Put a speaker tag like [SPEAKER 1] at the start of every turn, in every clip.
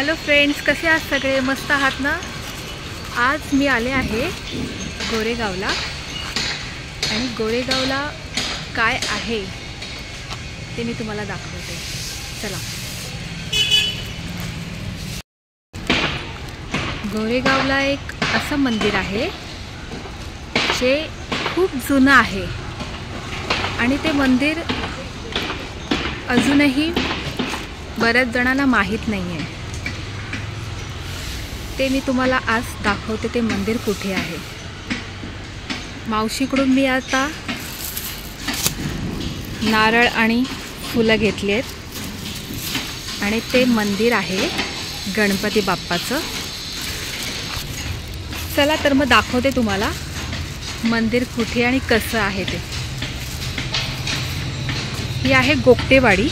[SPEAKER 1] Hello friends, कसे आहात सगळे? मस्त आहात ना? आज मी आले आहे गोरेगावला आणि गोरेगावला काय आहे ते मी तुम्हाला दाखवते. चला. गोरेगावला एक असं मंदिर आहे जे खूप जुनं आहे आणि ते मंदिर अजूनही बऱ्याच जणांना माहीत नाही आहे. ते मी तुम्हाला आज दाखवते ते मंदिर कुठे आहे. मावशीकडून मी आता नारळ आणि फुलं घेतली आहेत आणि ते मंदिर आहे गणपती बाप्पाचं. चला तर मग दाखवते तुम्हाला मंदिर कुठे आणि कसं आहे ते. ही आहे गोपटेवाडी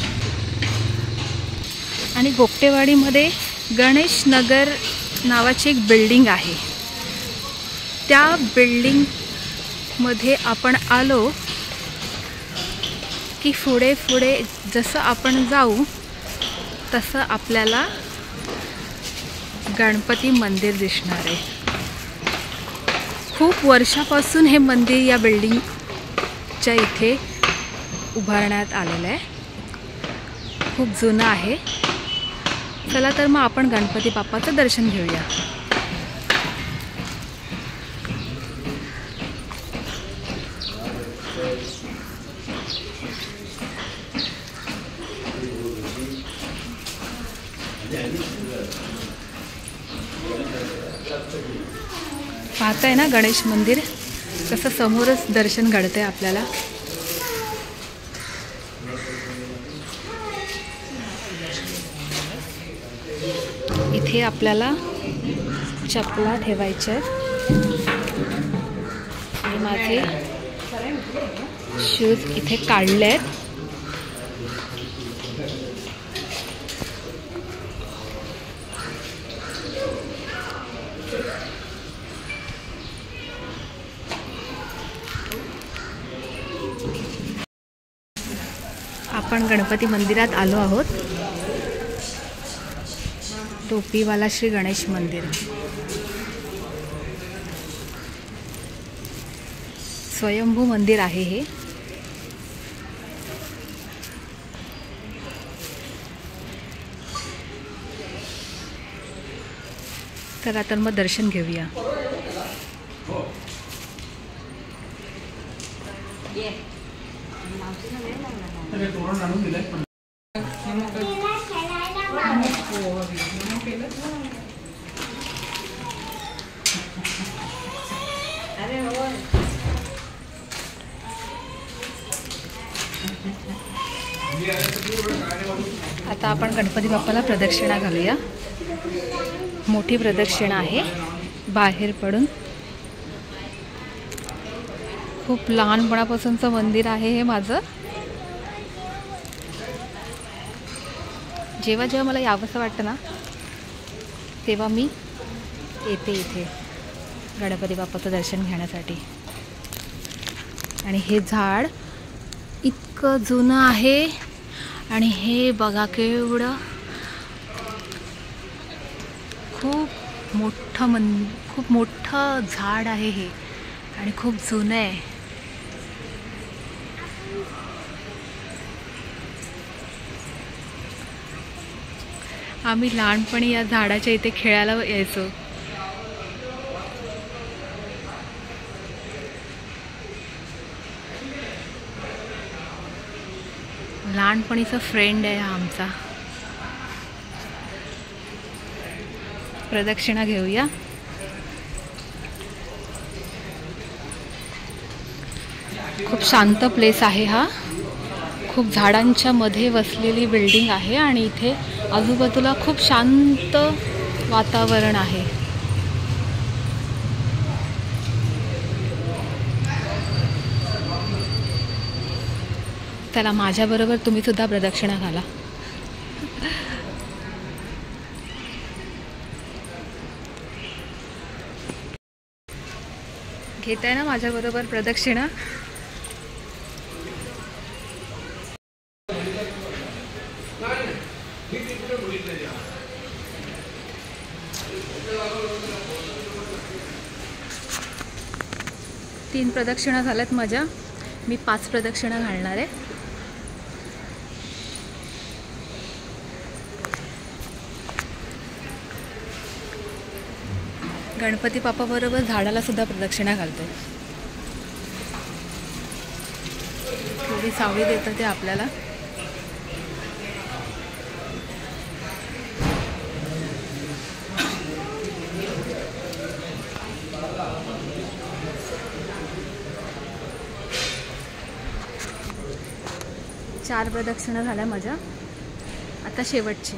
[SPEAKER 1] आणि गोपटेवाडीमध्ये गणेश नगर नावाची एक बिल्डिंग आहे. त्या बिल्डिंगमध्ये आपण आलो की पुढे पुढे जसं आपण जाऊ तसं आपल्याला गणपती मंदिर दिसणार आहे. खूप वर्षापासून हे मंदिर या बिल्डिंगच्या इथे उभारण्यात आलेलं आहे. खूप जुनं आहे. चला तर मग आपण गणपती बाप्पाचं दर्शन घेऊया. पाहताय ना गणेश मंदिर कसं समोरच दर्शन घडतंय आपल्याला. इथे आपल्याला चपला ठेवायच्या आणि माझे शूज इथे काढले आहेत. आपण गणपती मंदिरात आलो आहोत. टोपीवाला श्री गणेश मंदिर. स्वयंभू मंदिर आहे हे. चला तर मग दर्शन घेऊया. आता आपण गणपती बाप्पाला प्रदक्षिणा घालूया. मोठी प्रदक्षिणा आहे बाहेर पडून. खूप लहानपणापासूनचं मंदिर आहे हे माझं. जेव्हा जेव्हा मला यावंसं वाटतं ना तेव्हा मी येते इथे गणपती बाप्पाचं दर्शन घेण्यासाठी. आणि हे झाड इतकं जुनं आहे आणि हे बघा केवढं खूप मोठं झाड आहे हे आणि खूप जुनं आहे. आम्ही लहानपणी या झाडाच्या इथे खेळायला यायचो. लहानपणीचा फ्रेंड आहे हा आमचा. प्रदक्षिणा घेऊया. खूप शांत प्लेस आहे हा. खूप झाडांच्या मध्ये वसलेली बिल्डिंग आहे आणि इथे आजूबाजूला खूप शांत वातावरण आहे. चला माझ्याबरोबर तुम्ही सुद्धा प्रदक्षिणा घाला. घेताय ना माझ्याबरोबर प्रदक्षिणा? तीन प्रदक्षिणा झाल्यात माझ्या. मी 5 प्रदक्षिणा घालणार आहे. गणपती बाप्पा बरोबर झाडाला सुद्धा प्रदक्षिणा घालतो. थोडी सावली देतं ते आपल्याला. चार प्रदक्षिणा झाल्या माझ्या. आता शेवटची.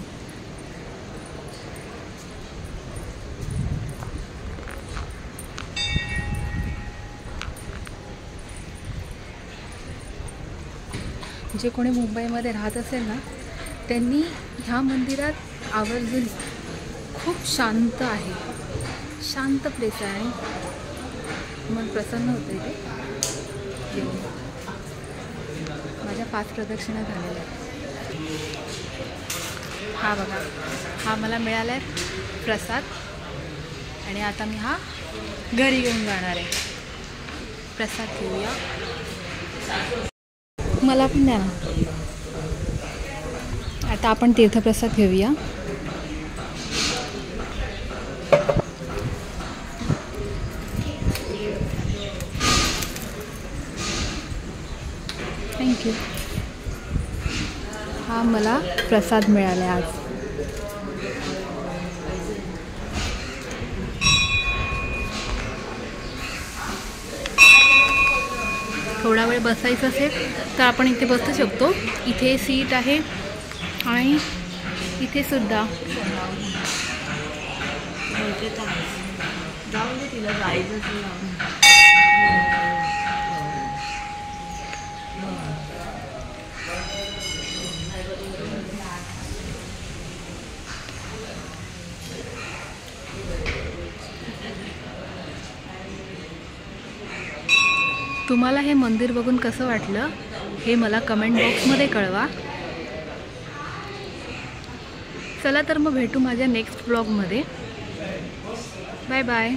[SPEAKER 1] जे कोणी मुंबईमध्ये राहत असेल ना, त्यांनी ह्या मंदिरात आवर्जून. खूप शांत आहे, शांत प्लेस आहे आणि मन प्रसन्न होतं इथे येऊन. माझ्या 5 प्रदक्षिणा झालेल्या आहेत. हा बघा, हा मला मिळाला आहे प्रसाद आणि आता मी हा घरी घेऊन जाणार आहे. प्रसाद घेऊया. मला पण द्या ना. आता आपण तीर्थप्रसाद घेऊया. थँक्यू. हा मला प्रसाद मिळाला आज. थोडा वेळ बसायचं असेल तर आपण इथे बसू शकतो. इथे सीट आहे आणि इथे सुद्धा.
[SPEAKER 2] जाऊ दे, तिला जायचं.
[SPEAKER 1] तुम्हाला हे मंदिर बघून कसं वाटलं हे मला कमेंट बॉक्समध्ये कळवा. चला तर मग भेटू माझ्या नेक्स्ट ब्लॉगमध्ये. Bye bye.